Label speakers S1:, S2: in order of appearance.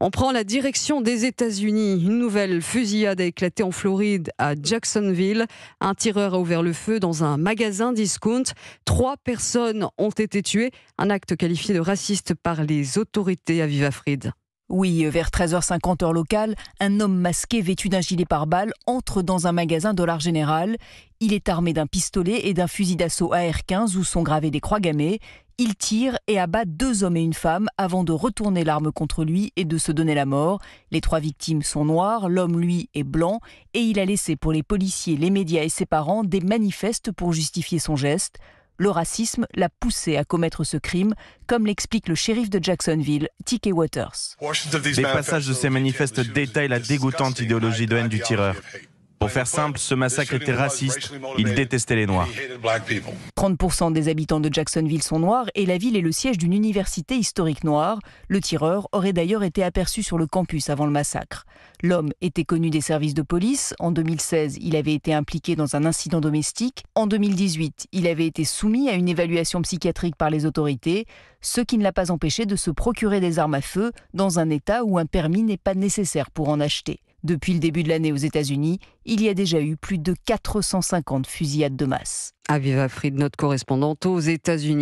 S1: On prend la direction des États-Unis. Une nouvelle fusillade a éclaté en Floride, à Jacksonville. Un tireur a ouvert le feu dans un magasin discount. 3 personnes ont été tuées. Un acte qualifié de raciste par les autorités à Vivafrid.
S2: Oui, vers 13h50 heure locale, un homme masqué vêtu d'un gilet pare-balles entre dans un magasin Dollar General. Il est armé d'un pistolet et d'un fusil d'assaut AR-15 où sont gravées des croix gammées. Il tire et abat 2 hommes et une femme avant de retourner l'arme contre lui et de se donner la mort. Les 3 victimes sont noires, l'homme lui est blanc et il a laissé pour les policiers, les médias et ses parents des manifestes pour justifier son geste. Le racisme l'a poussé à commettre ce crime, comme l'explique le shérif de Jacksonville, T.K. Waters.
S3: Les passages de ces manifestes détaillent la dégoûtante idéologie de haine du tireur. Pour faire simple, ce massacre était raciste, il détestait les Noirs.
S2: 30% des habitants de Jacksonville sont noirs et la ville est le siège d'une université historique noire. Le tireur aurait d'ailleurs été aperçu sur le campus avant le massacre. L'homme était connu des services de police. En 2016, il avait été impliqué dans un incident domestique. En 2018, il avait été soumis à une évaluation psychiatrique par les autorités, ce qui ne l'a pas empêché de se procurer des armes à feu dans un état où un permis n'est pas nécessaire pour en acheter. Depuis le début de l'année aux États-Unis, il y a déjà eu plus de 450 fusillades de masse.
S1: Aviva Fried, notre correspondante aux États-Unis.